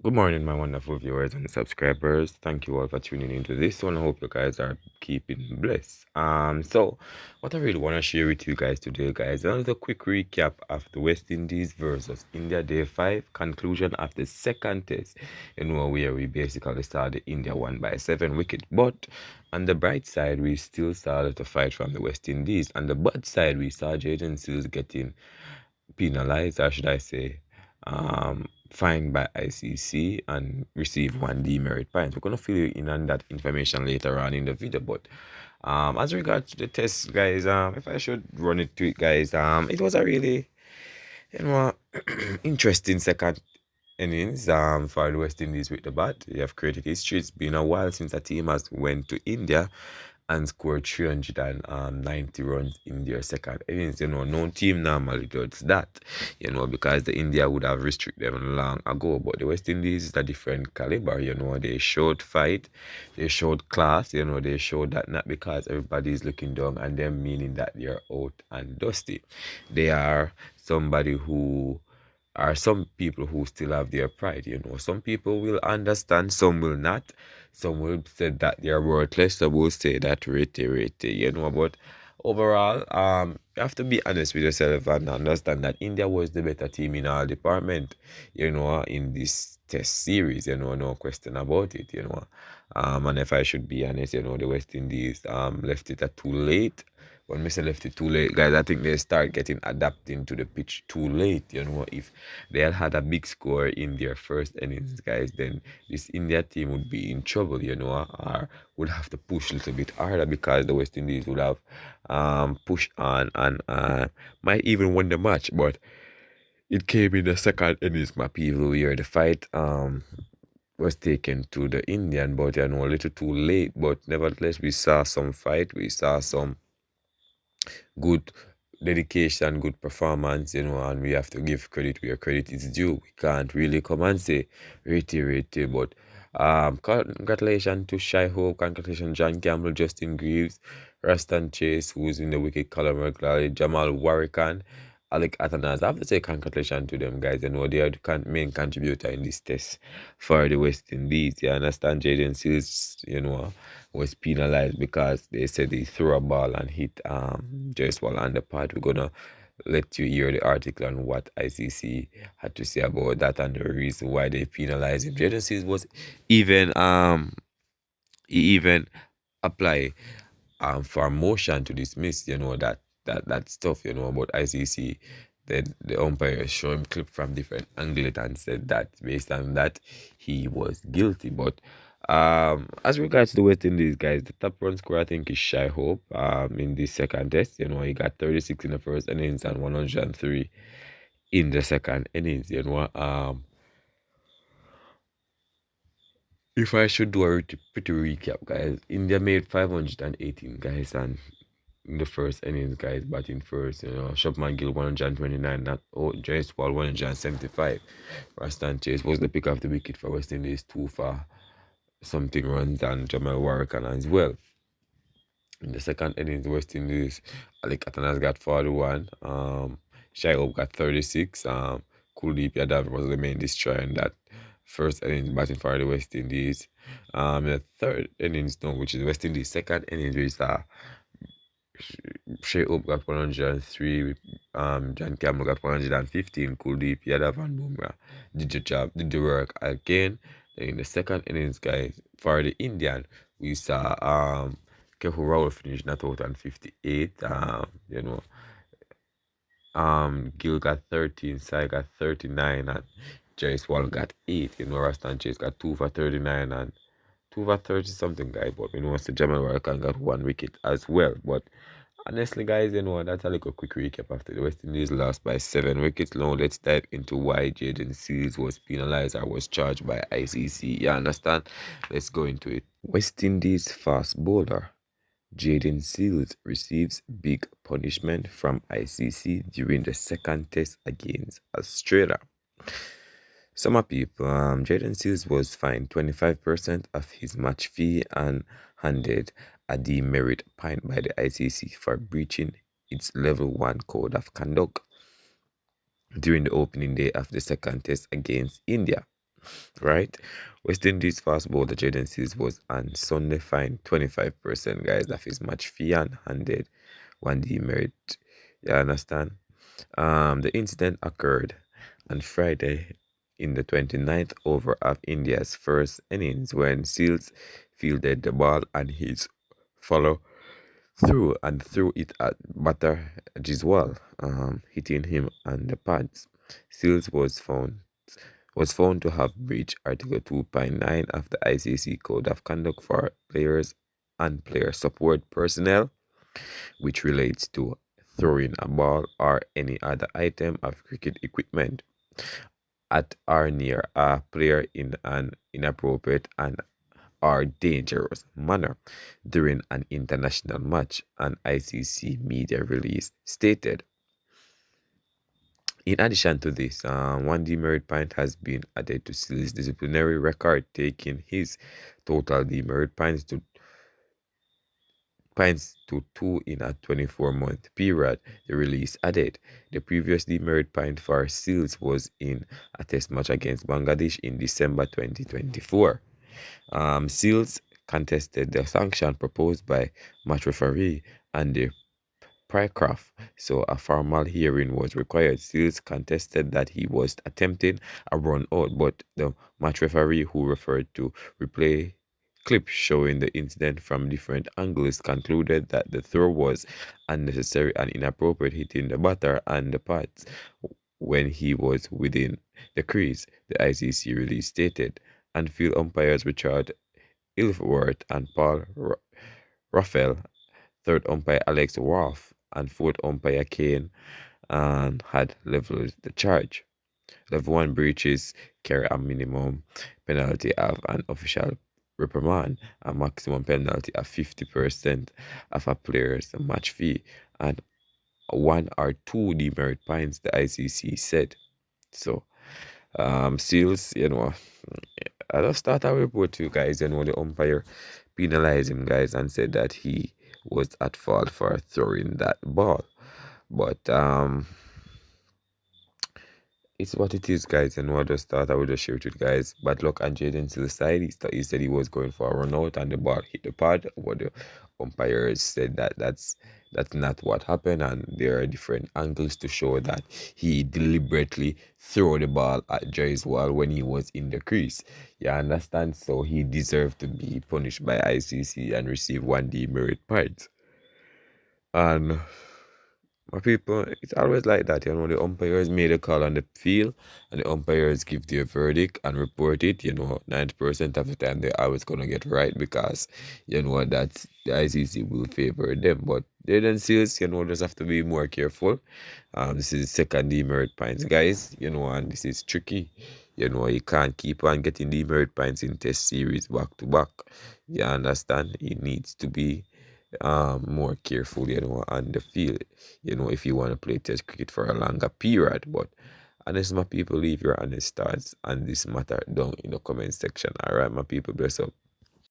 Good morning, my wonderful viewers and subscribers. Thank you all for tuning into this one. I hope you guys are keeping blessed. So what I really want to share with you guys today, guys, another quick recap of the West Indies versus India Day 5 conclusion of the second test. Where we basically saw the India won by 7 wickets. But on the bright side, we still saw a little fight from the West Indies. On the bad side, we saw Jaden Seales getting penalized, or should I say, fined by ICC and receive 1 demerit points. We're gonna fill you in on that information later on in the video. But as regards to the test, guys, if I should run it to it, guys, it was a really interesting second innings for the West Indies with the bat. You have created history. It's been a while since a team has went to India and scored 390 runs in their second innings. No team normally does that, because the India would have restricted them long ago. But the West Indies is a different caliber, they showed fight, they showed class, they showed that not because everybody is looking down and them meaning that they're out and dusty. They are somebody who are some people who still have their pride, Some people will understand, some will not. Some will say that they're worthless, some will say that rate, But overall, you have to be honest with yourself and understand that India was the better team in our department, in this test series, no question about it, And if I should be honest, the West Indies left it at too late. When Messi left it too late, guys, I think they start getting adapting to the pitch too late. If they had a big score in their first innings, guys, then this India team would be in trouble, or would have to push a little bit harder because the West Indies would have pushed on and might even win the match. But it came in the second innings, my people, where the fight was taken to the Indian, but a little too late. But nevertheless, we saw some fight, we saw some good dedication, good performance, and we have to give credit where credit is due. We can't really come and say rate, but congratulations to Shy Hope, congratulations John Campbell, Justin Greaves, Rastan Chase, who's in the wicket, Colin McLeod, Jamal Warrican, Alec Atanas. I have to say congratulations to them guys. They are the main contributor in this test for the West Indies. You understand? Jaden Seales, was penalized because they said he threw a ball and hit Jaiswal on the pad. We're gonna let you hear the article on what ICC had to say about that and the reason why they penalized him. Jaden Seales was even he even apply for a motion to dismiss, that stuff, about ICC. The umpire showed him clip from different angles and said that based on that he was guilty. But as regards to the West Indies, guys, the top run scorer I think is Shy Hope in this second test. He got 36 in the first innings and 103 in the second innings. If I should do a pretty recap, guys, India made 518, guys, and in the first innings, guys, batting first, Shubman Gill 129, not Jaiswal 175. Rastan Chase was the pick of the wicket for West Indies, 2 for something runs, and Jamal Warrican as well. In the second innings, West Indies, Alec Atanas got 41, Shai Hope got 36, Kuldeep Yadav was the main destroyer in that first innings batting for the West Indies. The third innings, which is West Indies' second innings, we saw Shea Hope got 103, John Campbell got 115, Kuldeep Yadav and Bumrah did the job, did the work again. Then in the second innings, guys, for the Indian, we saw Kehu Rowell finish not out on 58. Gill got 13, Sai got 39, and Jaiswal got 8. Rastan Chase got 2 for 39 and 2 for 30 something, guys. But so Jamal Warrican got 1 wicket as well. But honestly, guys, that's a little quick recap after the West Indies lost by 7 wickets. Now let's dive into why Jaden Seales was penalized or was charged by ICC. You understand? Let's go into it. West Indies fast bowler Jaden Seales receives big punishment from ICC during the second test against Australia. Some people, Jaden Seales was fined 25% of his match fee and handed a demerit point by the ICC for breaching its level 1 code of conduct during the opening day of the second test against India. right? West Indies fast bowler Jaden Seales was on Sunday fined 25%, guys, of his match fee and handed one demerit. You understand? The incident occurred on Friday in the 29th over of India's first innings when Seals fielded the ball and his follow through and threw it at batter Giswal, hitting him on the pads. Seals was found to have breached Article 2.9 of the ICC Code of Conduct for Players and Player Support Personnel, which relates to throwing a ball or any other item of cricket equipment at or near a player in an inappropriate and or dangerous manner during an international match, an ICC media release stated. In addition to this, one demerit point has been added to Seals' disciplinary record, taking his total demerit points to 2 in a 24-month period. The release added the previous demerit point for Seals was in a test match against Bangladesh in December 2024. Seals contested the sanction proposed by match referee and the Pycroft, so a formal hearing was required. Seals contested that he was attempting a run out, but the match referee, who referred to replay clips showing the incident from different angles, concluded that the throw was unnecessary and inappropriate, hitting the batter and the pads when he was within the crease, the ICC release stated. And field umpires Richard Ilfworth and Paul Raphael, third umpire Alex Worf, and fourth umpire Kane and had leveled the charge. Level 1 breaches carry a minimum penalty of an official reprimand, a maximum penalty of 50% of a player's match fee, and 1 or 2 demerit points, the ICC said. So, Seals, I just start a report to you guys, the umpire penalized him, guys, and said that he was at fault for throwing that ball. But it's what it is, guys, and what just thought I would just share it with you guys. Bad luck on Jaden Seales' side. He said he was going for a run out and the ball hit the pad. What the umpires said that's not what happened, and there are different angles to show that he deliberately threw the ball at Jaiswal when he was in the crease. You understand? So he deserved to be punished by ICC and receive 1 demerit point. And my people, it's always like that, the umpires made a call on the field and the umpires give their verdict and report it, 90% of the time they're always going to get right because, that the ICC will favor them. But Jaden Seales, just have to be more careful. This is second demerit points, guys, and this is tricky. You can't keep on getting demerit points in test series back to back. You understand? It needs to be more careful, on the field, if you want to play test cricket for a longer period. But honest, my people, leave your honest thoughts on this matter down in the comment section. All right, my people, bless up.